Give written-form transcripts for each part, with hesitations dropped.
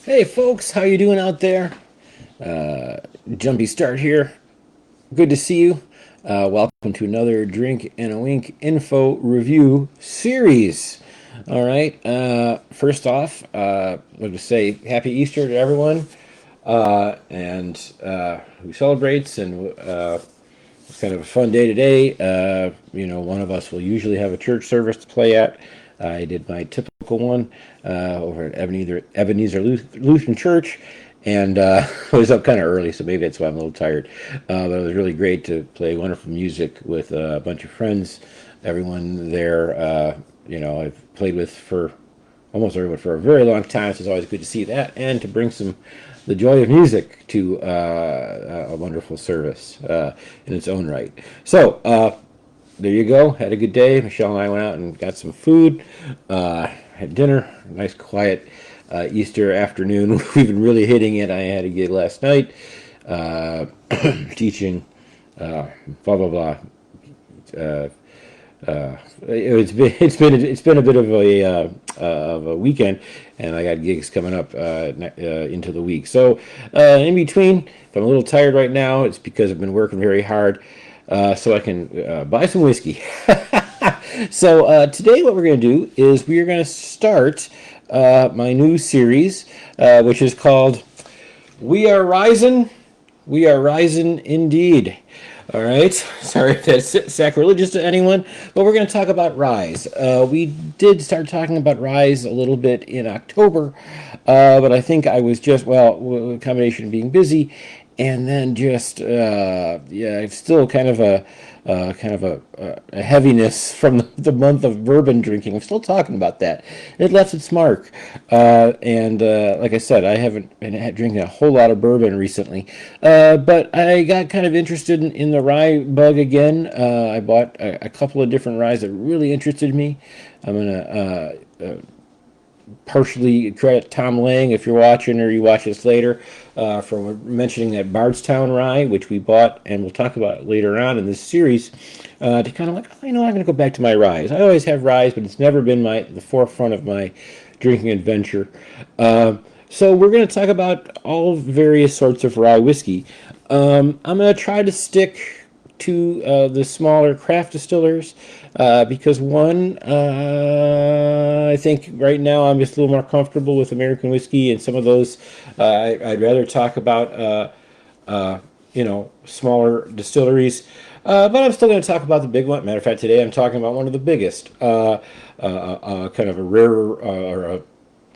Hey folks, how you doing out there? Jumpy start here. Good to see you. Welcome to another Drink and a Wink info review series. All right. First off, I'd to say Happy Easter to everyone, and who celebrates. And it's kind of a fun day today. One of us will usually have a church service to play at. I did my typical one over at Ebenezer Lutheran Church, and I was up kind of early, so maybe that's why I'm a little tired. But it was really great to play wonderful music with a bunch of friends. Everyone there, I've played with for almost everyone for a very long time. So it's always good to see that and to bring the joy of music to a wonderful service in its own right. So there you go. Had a good day. Michelle and I went out and got some food. Had dinner. Nice quiet Easter afternoon. We've been really hitting it. I had a gig last night teaching blah blah blah. It's been a bit of a weekend, and I got gigs coming up into the week. So in between, if I'm a little tired right now, it's because I've been working very hard, so I can buy some whiskey. So today, what we're going to do is we are going to start my new series, which is called "We Are Ryes-n. We Are Ryes-n Indeed." All right. Sorry if that's sacrilegious to anyone, but we're going to talk about Ryes. We did start talking about Ryes a little bit in October, but I think I was just, a combination of being busy and then just, still kind of a heaviness from the month of bourbon drinking. I'm still talking about that. It left its mark. And like I said, I haven't been drinking a whole lot of bourbon recently. But I got kind of interested in the rye bug again. I bought a couple of different ryes that really interested me. I'm going to partially credit Tom Lang, if you're watching or you watch this later, for mentioning that Bardstown rye, which we bought and we'll talk about later on in this series, to kind of like, I'm going to go back to my ryes. I always have ryes, but it's never been the forefront of my drinking adventure. So we're going to talk about all various sorts of rye whiskey. I'm going to try to stick to the smaller craft distillers because one, I think right now I'm just a little more comfortable with American whiskey, and some of those I'd rather talk about smaller distilleries. But I'm still going to talk about the big one. Matter of fact, today I'm talking about one of the biggest, kind of a rarer or a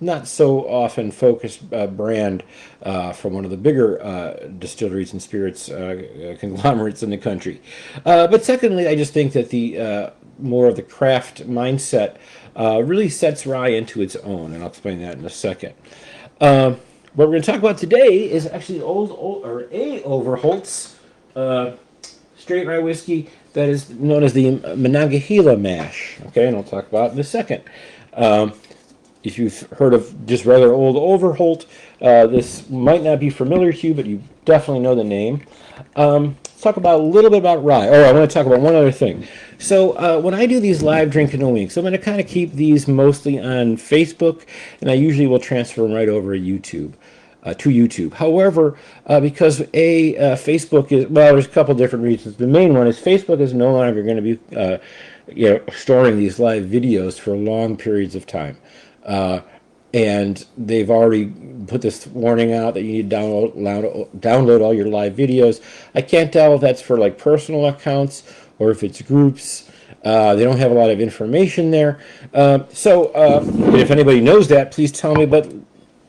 not so often focused brand from one of the bigger distilleries and spirits conglomerates in the country. But secondly, I just think that the more of the craft mindset really sets rye into its own, and I'll explain that in a second. What we're going to talk about today is actually a Overholdt's straight rye whiskey that is known as the Monongahela mash. Okay, and I'll talk about it in a second. If you've heard of just rather old Overholdt, this might not be familiar to you, but you definitely know the name. Let's talk about a little bit about rye. Oh, I want to talk about one other thing. So when I do these live drinking a week, so I'm going to kind of keep these mostly on Facebook, and I usually will transfer them right over to YouTube. However, because Facebook is, there's a couple different reasons. The main one is Facebook is no longer going to be storing these live videos for long periods of time. And they've already put this warning out that you need to download all your live videos. I can't tell if that's for like personal accounts or if it's groups. They don't have a lot of information there. So if anybody knows that, please tell me. But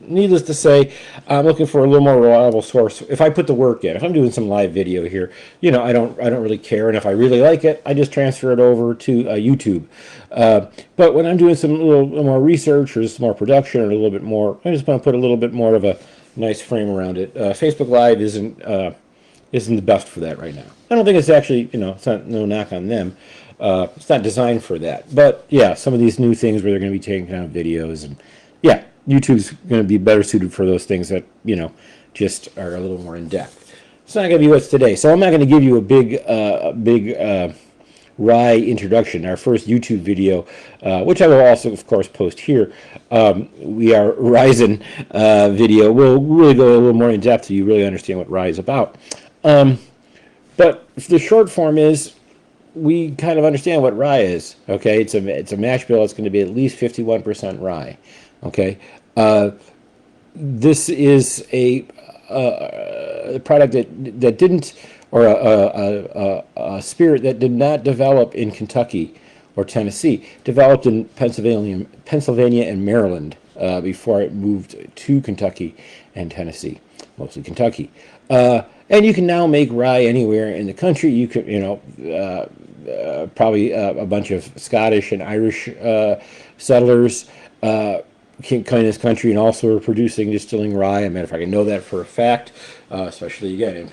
needless to say, I'm looking for a little more reliable source. If I put the work in, if I'm doing some live video here, I don't really care. And if I really like it, I just transfer it over to YouTube. But when I'm doing some little more research or some more production or a little bit more, I just want to put a little bit more of a nice frame around it. Facebook Live isn't the best for that right now. I don't think it's actually, it's not no knock on them. It's not designed for that. But yeah, some of these new things where they're going to be taking down videos, and yeah, YouTube's going to be better suited for those things that, just are a little more in depth. It's not going to be what's today. So I'm not going to give you a big rye introduction, our first YouTube video, which I will also, of course, post here. We are Ryes-n video. We'll really go a little more in depth so you really understand what rye is about. But the short form is we kind of understand what rye is. Okay, it's a mash bill. It's going to be at least 51% rye. Okay, this is a product that didn't, or a spirit that did not develop in Kentucky or Tennessee, developed in Pennsylvania and Maryland before it moved to Kentucky and Tennessee, mostly Kentucky. And you can now make rye anywhere in the country. You could, probably a bunch of Scottish and Irish settlers came to this country and also were producing, distilling rye. As a matter of fact, I know that for a fact, especially again in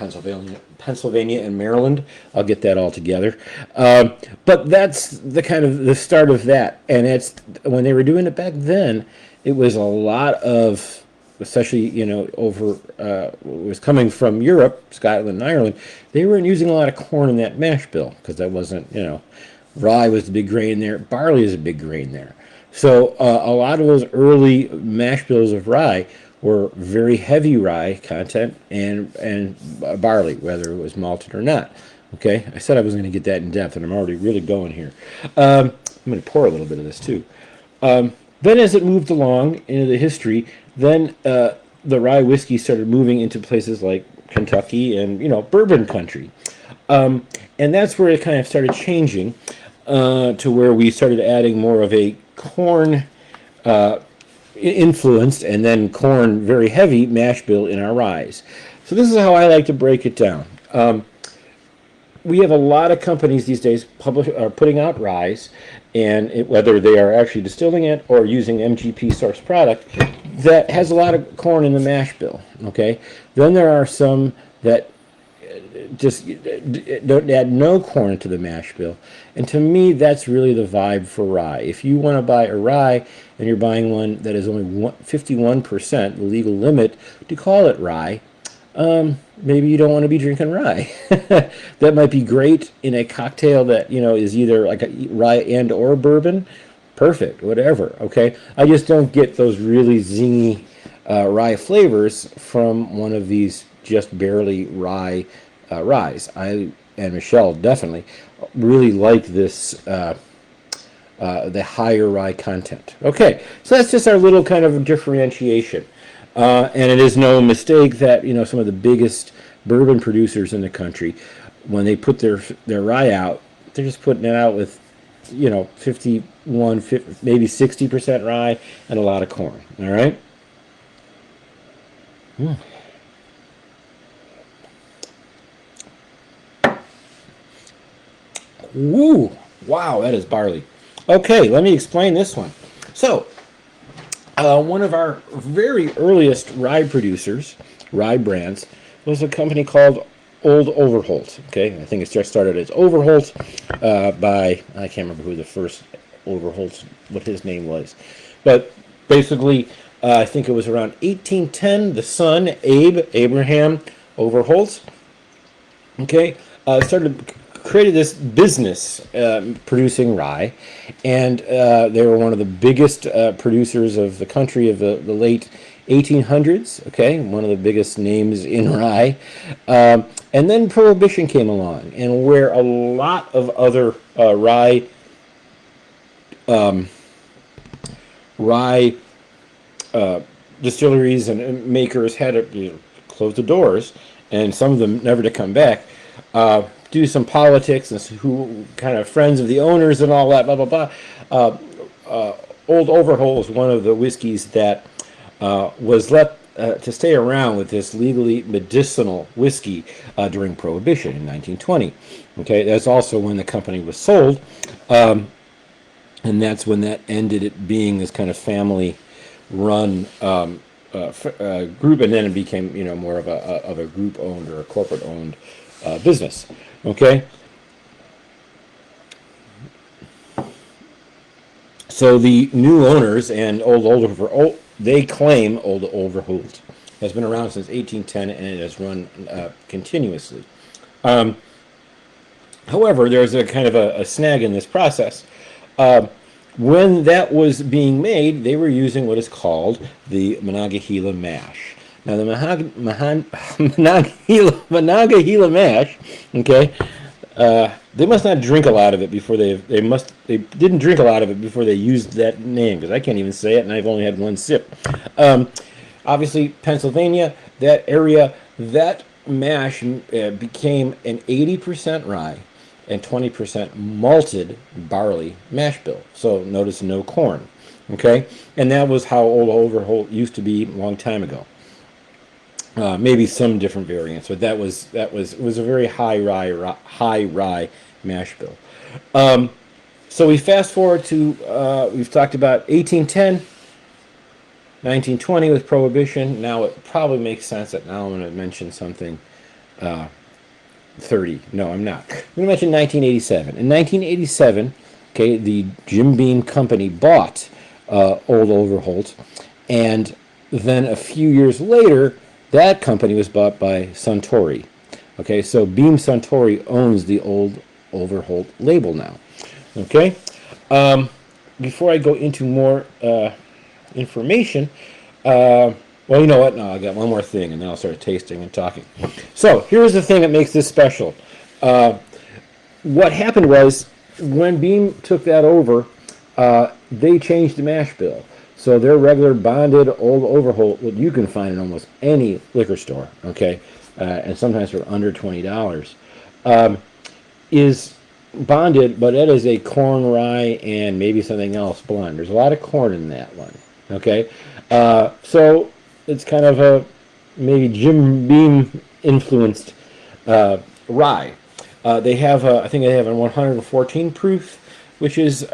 Pennsylvania and Maryland. I'll get that all together. But that's the kind of the start of that. And it's when they were doing it back then, it was a lot of, especially over was coming from Europe, Scotland and Ireland. They weren't using a lot of corn in that mash bill because that wasn't, rye was the big grain there. Barley is a big grain there. So a lot of those early mash bills of rye were very heavy rye content and barley, whether it was malted or not. Okay, I said I was going to get that in depth, and I'm already really going here. I'm going to pour a little bit of this too. Then as it moved along into the history, then the rye whiskey started moving into places like Kentucky and, bourbon country. And that's where it kind of started changing to where we started adding more of a corn influenced and then corn very heavy mash bill in our ryes. So this is how I like to break it down. We have a lot of companies these days are putting out ryes, and whether they are actually distilling it or using MGP source product, that has a lot of corn in the mash bill. Okay, then there are some that just don't add no corn to the mash bill, and to me that's really the vibe for rye. If you want to buy a rye and you're buying one that is only 51%, the legal limit to call it rye, maybe you don't want to be drinking rye. That might be great in a cocktail that is either like a rye and or bourbon. Perfect, whatever. Okay, I just don't get those really zingy rye flavors from one of these just barely rye ryes. I and Michelle definitely really like this the higher rye content. Okay, so that's just our little kind of differentiation. And it is no mistake that some of the biggest bourbon producers in the country, when they put their rye out, they're just putting it out with 51, 50, maybe 60% rye and a lot of corn. All right. Woo! Wow, that is barley. Okay, let me explain this one. So, one of our very earliest rye producers, rye brands, was a company called Old Overholdt. Okay, I think it just started as Overholdt by, I can't remember who the first Overholdt, what his name was. But basically, I think it was around 1810, the son, Abraham Overholdt, created this business producing rye, and they were one of the biggest producers of the country of the late 1800s. Okay, one of the biggest names in rye, and then Prohibition came along, and where a lot of other rye distilleries and makers had to close the doors, and some of them never to come back. Do some politics and who kind of friends of the owners and all that, blah blah blah. Old Overholdt was one of the whiskeys that was let to stay around with this legally medicinal whiskey during Prohibition in 1920. Okay, that's also when the company was sold, and that's when that ended it being this kind of family-run group, and then it became more of a group-owned or a corporate-owned business. Okay, so the new owners and they claim Old Overholdt has been around since 1810 and it has run continuously. However, there's a kind of a snag in this process. Uh, when that was being made, they were using what is called the Monongahela mash. Now, the Monongahela mash, okay, they must not drink a lot of it before they didn't drink a lot of it before they used that name, because I can't even say it, and I've only had one sip. Um, Obviously, Pennsylvania, that area, that mash became an 80% rye and 20% malted barley mash bill. So notice no corn, okay? And that was how Old Overholt used to be a long time ago. Maybe some different variants, but it was a very high rye mash bill. So we fast forward to we've talked about 1810, 1920 with Prohibition. Now it probably makes sense that now I'm going to mention something 30. No, I'm not. I'm going to mention 1987. In 1987, okay, the Jim Beam Company bought Old Overholt, and then a few years later, that company was bought by Suntory. Okay, so Beam Suntory owns the Old Overholt label now. Okay, before I go into more information, well, you know what? No, I got one more thing, and then I'll start tasting and talking. So here's the thing that makes this special. What happened was when Beam took that over, they changed the mash bill. So their regular bonded Old Overholt, what you can find in almost any liquor store, okay, and sometimes for under $20, is bonded, but it is a corn, rye, and maybe something else blend. There's a lot of corn in that one, okay? So it's kind of a maybe Jim Beam influenced rye. They have, I think they have a 114 proof, which is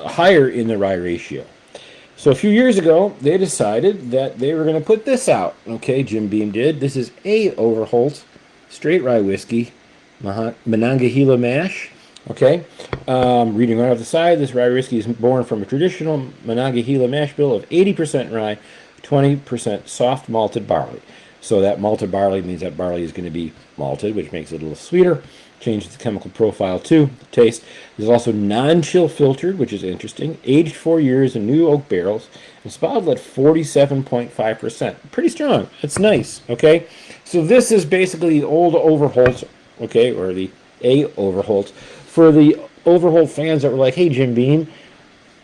higher in the rye ratio. So a few years ago, they decided that they were going to put this out. Okay, Jim Beam did. This is a Overholdt straight rye whiskey, Monongahela mash. Okay, reading right off the side, this rye whiskey is born from a traditional Monongahela mash bill of 80% rye, 20% soft malted barley. So that malted barley means that barley is going to be malted, which makes it a little sweeter. Changes the chemical profile too, the taste. It's also non-chill filtered, which is interesting. Aged 4 years in new oak barrels. It's bottled at 47.5%. Pretty strong. It's nice, okay? So this is basically the Old Overholt, okay, or the A Overholt. For the Overholt fans that were like, hey, Jim Beam,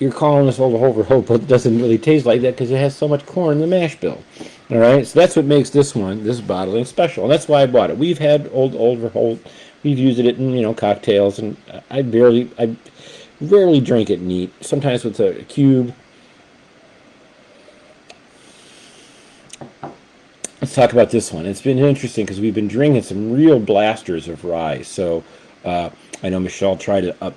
you're calling this Old Overholt, but it doesn't really taste like that because it has so much corn in the mash bill. All right, so that's what makes this bottling special. And that's why I bought it. We've had Old Overholt. We've used it in, cocktails, and I rarely drink it neat. Sometimes with a cube. Let's talk about this one. It's been interesting because we've been drinking some real blasters of rye. So I know Michelle tried a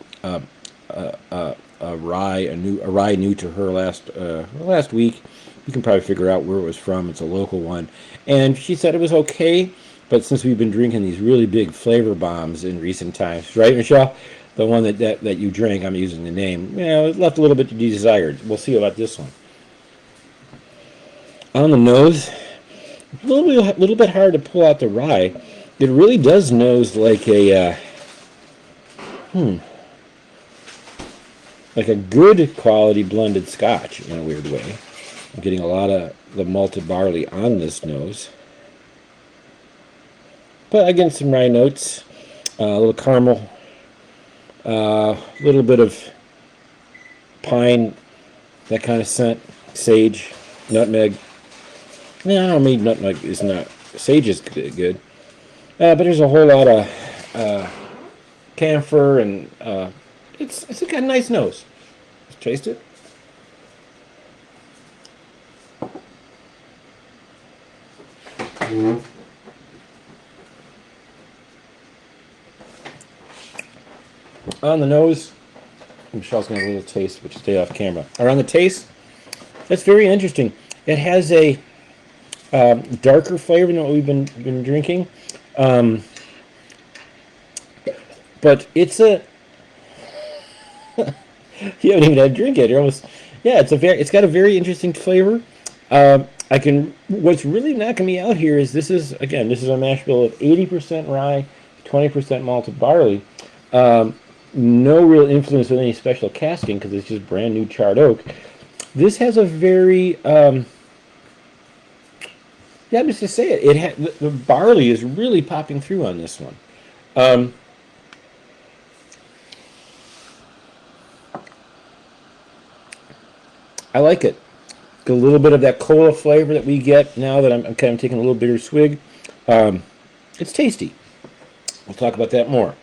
rye new to her last week. You can probably figure out where it was from. It's a local one, and she said it was okay. But since we've been drinking these really big flavor bombs in recent times, right, Michelle? The one that you drank, I'm using the name, it left a little bit to be desired. We'll see about this one. On the nose, a little bit hard to pull out the rye. It really does nose like a like a good quality blended Scotch in a weird way. I'm getting a lot of the malted barley on this nose. But again, some rye notes, a little caramel, a little bit of pine, that kind of scent, sage, nutmeg. No, I don't mean nutmeg is not. Sage is good. But there's a whole lot of camphor, and it's got a nice nose. Let's taste it. Mm-hmm. On the nose, Michelle's going to have a little taste, but stay off camera. Around the taste, that's very interesting. It has a darker flavor than what we've been drinking, but it's a you haven't even had a drink yet. You're almost it's got a very interesting flavor. What's really knocking me out here is this is a mash bill of 80% rye, 20% malted barley. No real influence with any special casking because it's just brand new charred oak. This has a very, yeah, just to say it, the barley is really popping through on this one. I like it. Got a little bit of that cola flavor that we get now that I'm kind of taking a little bigger swig. It's tasty. We'll talk about that more.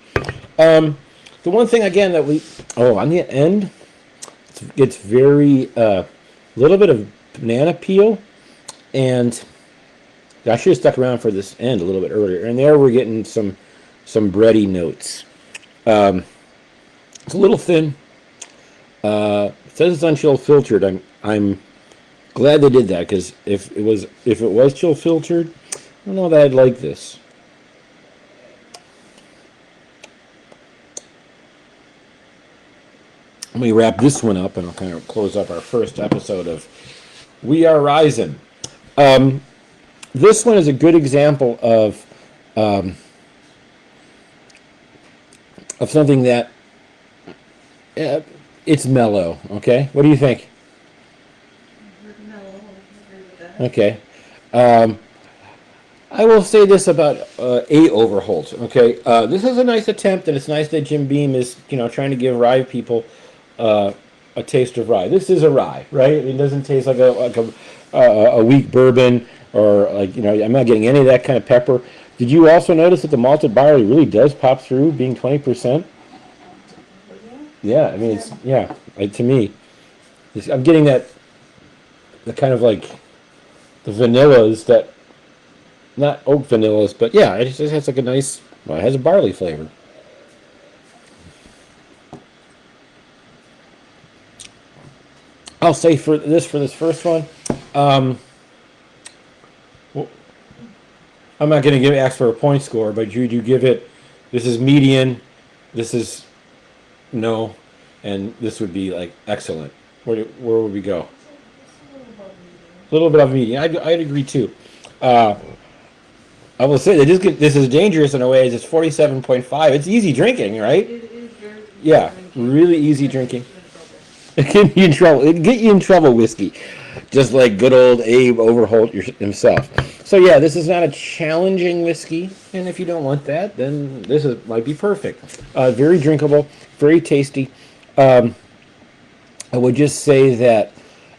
The one thing again that on the end, it's very little bit of banana peel, and I should have stuck around for this end a little bit earlier. And there we're getting some bready notes. It's a little thin. It says it's unchill filtered. I'm glad they did that because if it was chill filtered, I don't know that I'd like this. Let me wrap this one up, and I'll kind of close up our first episode of We Are Ryes-n. This one is a good example of something that it's mellow. Okay, what do you think? Mellow, I agree with that. Okay, I will say this about a Overholdt. Okay, this is a nice attempt, and it's nice that Jim Beam is trying to give rye people a taste of rye. This is a rye, right? It doesn't taste like a weak bourbon or I'm not getting any of that kind of pepper. Did you also notice that the malted barley really does pop through, being 20%? Yeah, I mean to me, I'm getting the kind of like the vanillas that, not oak vanillas, but yeah, it just has like a nice, it has a barley flavor. I'll say for this first one, I'm not going to ask for a point score, but you give it. This is median, this is no, and this would be like excellent. Where would we go? A little bit of median. I'd agree too. I will say that this is dangerous in a way. As it's 47.5. It's easy drinking, right? It is very easy Yeah, drinking. really easy drinking. It get you in trouble. It get you in trouble, whiskey, just like good old Abe Overholdt himself. So yeah, this is not a challenging whiskey, and if you don't want that, then might be perfect. Very drinkable, very tasty. I would just say that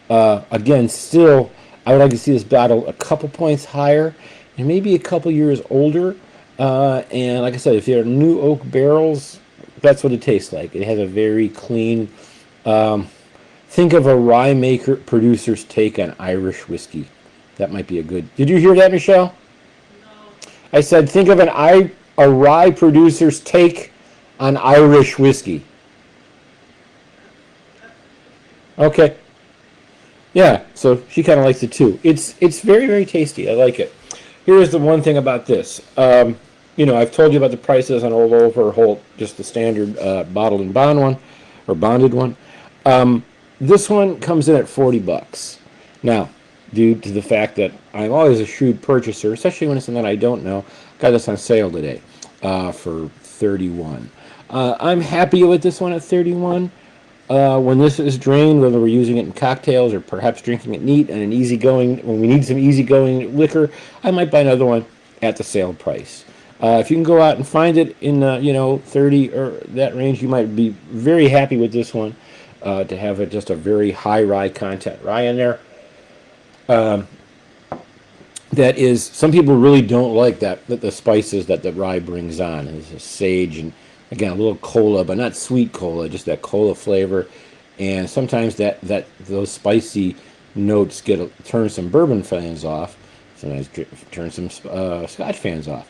again, still, I would like to see this bottle a couple points higher, and maybe a couple years older. And like I said, if they're new oak barrels, that's what it tastes like. It has a very clean. Think of a rye maker producer's take on Irish whiskey. That might be a good. Did you hear that, Michelle? No. I said think of a rye producer's take on Irish whiskey. Okay. Yeah, so she kind of likes it too. It's very, very tasty. I like it. Here's the one thing about this. I've told you about the prices on Old Overholdt, just the standard bottled and bond one, or bonded one. This one comes in at $40. Now, due to the fact that I'm always a shrewd purchaser, especially when it's something I don't know, got this on sale today for $31. I'm happy with this one at $31. When this is drained, whether we're using it in cocktails or perhaps drinking it neat and when we need some easygoing liquor, I might buy another one at the sale price. If you can go out and find it in 30 or that range, you might be very happy with this one. To have just a very high rye content rye in there. That is, some people really don't like that the spices that the rye brings on. There's a sage and again a little cola, but not sweet cola, just that cola flavor. And sometimes those spicy notes turn some bourbon fans off. Sometimes turn some Scotch fans off.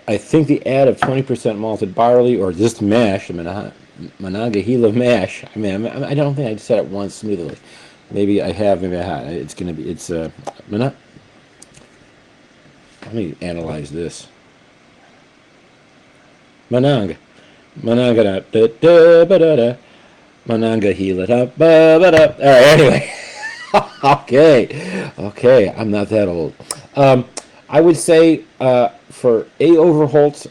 I think the add of 20% malted barley or this mash, Monongahela mash. I mean, I don't think I said it once smoothly. Maybe I have, maybe I haven't. Let me analyze this. Monongahela, Monongahela. All right, anyway. Okay, I'm not that old. I would say for A. Overholdt,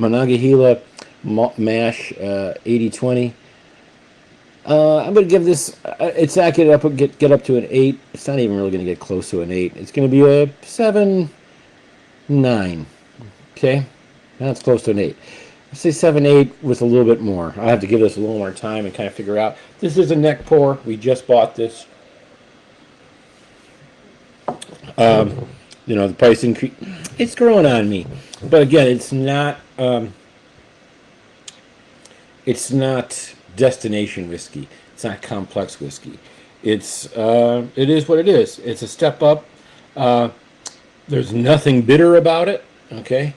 Monongahela Mash 80/20. I'm going to give this. It's not get up to an 8. It's not even really going to get close to an 8. It's going to be a 7.9. Okay, that's close to an 8. Let's say 7.8 with a little bit more. I have to give this a little more time and kind of figure out. This is a neck pour. We just bought this. The price increase. It's growing on me, but again, it's not. It's not destination whiskey. It's not complex whiskey. It is what it is. It's a step up. There's nothing bitter about it. Okay,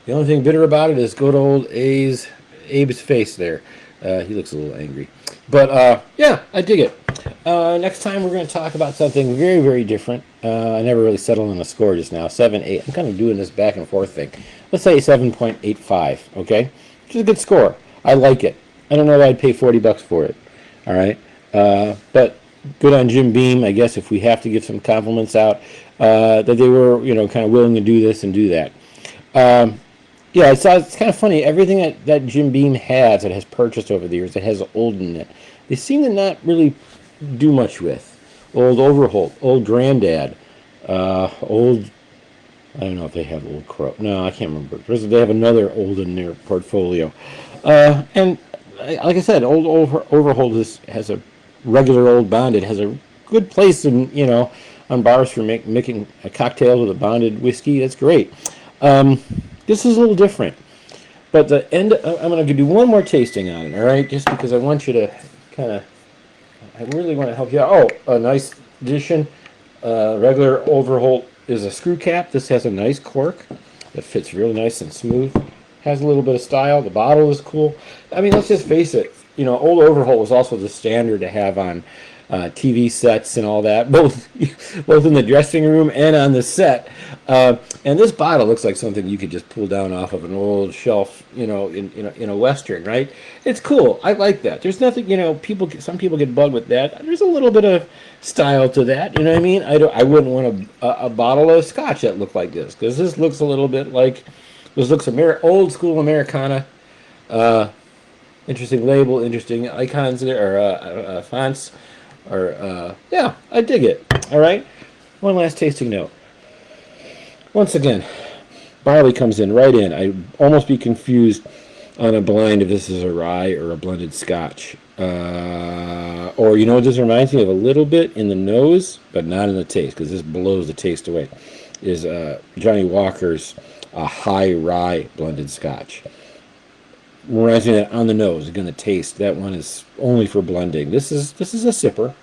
the only thing bitter about it is good old Abe's face there. He looks a little angry, but yeah, I dig it. Next time we're going to talk about something very, very different. I never really settled on a score just now. 7.8. I'm kind of doing this back and forth thing. Let's say 7.85. Okay, which is a good score. I like it. I don't know why I'd pay $40 for it. All right, but good on Jim Beam, I guess, if we have to give some compliments out, that they were, kind of willing to do this and do that. Yeah, it's kind of funny. Everything that Jim Beam has, that has purchased over the years, that has old in it, they seem to not really do much with. Old Overholdt, old Granddad, old. I don't know if they have Old Crow. No, I can't remember. They have another old in their portfolio, and like I said, old Overholdt has a regular old bonded, has a good place in on bars for making a cocktail with a bonded whiskey. That's great. This is a little different, but the end. I'm going to do one more tasting on it. All right, just because I want you to kind of. I really want to help you out. Oh, a nice addition. Regular Overholdt is a screw cap. This has a nice cork that fits really nice and smooth. Has a little bit of style. The bottle is cool. I mean, let's just face it. Old Overholdt was also the standard to have on TV sets and all that, both in the dressing room and on the set. And this bottle looks like something you could just pull down off of an old shelf, in a Western, right? It's cool. I like that. There's nothing, some people get bugged with that. There's a little bit of style to that. You know what I mean? I wouldn't want a bottle of scotch that looked like this, because this looks a little bit like this looks old school Americana. Interesting label, interesting icons there, or fonts. Yeah, I dig it. All right. One last tasting note. Once again, barley comes in right in. I'd almost be confused on a blind if this is a rye or a blended scotch. Or what this reminds me of a little bit in the nose, but not in the taste, because this blows the taste away, is Johnny Walker's high rye blended scotch. Reminds me of that on the nose. Again, the taste. That one is only for blending. This is a sipper.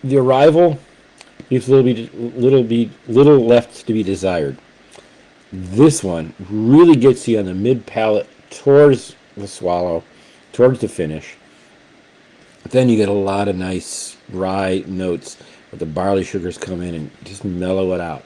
The arrival leaves little left to be desired. This one really gets you on the mid palate towards the swallow, towards the finish. Then you get a lot of nice rye notes, but the barley sugars come in and just mellow it out.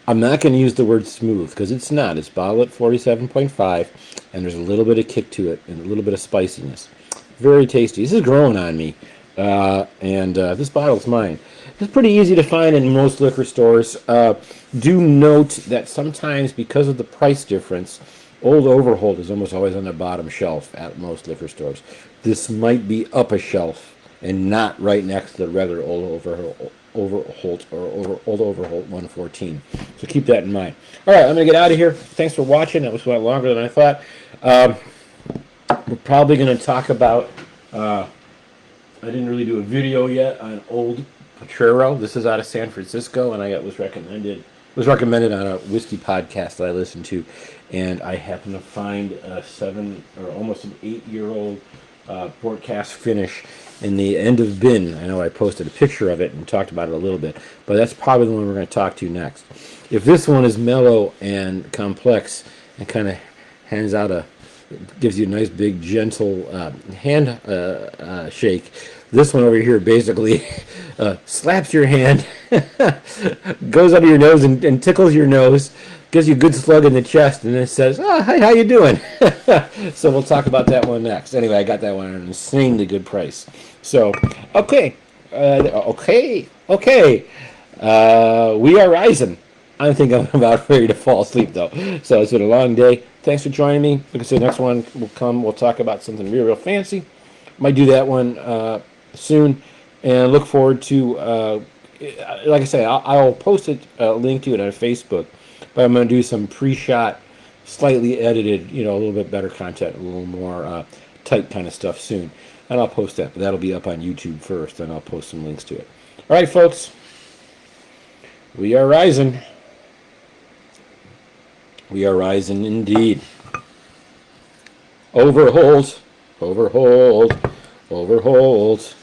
I'm not going to use the word smooth, because it's not. It's bottled at 47.5, and there's a little bit of kick to it and a little bit of spiciness. Very tasty. This is growing on me, and this bottle's mine. It's pretty easy to find in most liquor stores. Do note that sometimes, because of the price difference, Old Overholdt is almost always on the bottom shelf at most liquor stores. This might be up a shelf and not right next to the regular Old Overholdt or Old Overholdt 114. So keep that in mind. All right, I'm going to get out of here. Thanks for watching. That was a lot longer than I thought. We're probably going to talk about, I didn't really do a video yet on Old Potrero. This is out of San Francisco, and was recommended on a whiskey podcast that I listened to, and I happened to find a 7 or almost an 8-year-old port cask finish in the end of bin. I know I posted a picture of it and talked about it a little bit, but that's probably the one we're going to talk to next. If this one is mellow and complex and kind of gives you a nice big gentle hand shake, this one over here basically slaps your hand, goes under your nose and tickles your nose, gives you a good slug in the chest, and it says, "Oh, hi, how you doing?" So we'll talk about that one next. Anyway, I got that one at an insanely good price. So, okay, okay. We are rising. I think I'm about ready to fall asleep though. So it's been a long day. Thanks for joining me. Like I said, next one will come. We'll talk about something real fancy. Might do that one soon, and look forward to. Like I say, I'll post a link to it on Facebook, but I'm going to do some pre-shot, slightly edited, a little bit better content, a little more tight kind of stuff soon, and I'll post that. But that'll be up on YouTube first, and I'll post some links to it. All right, folks, we are rising. We are rising indeed. Overhold, overhold, overhold.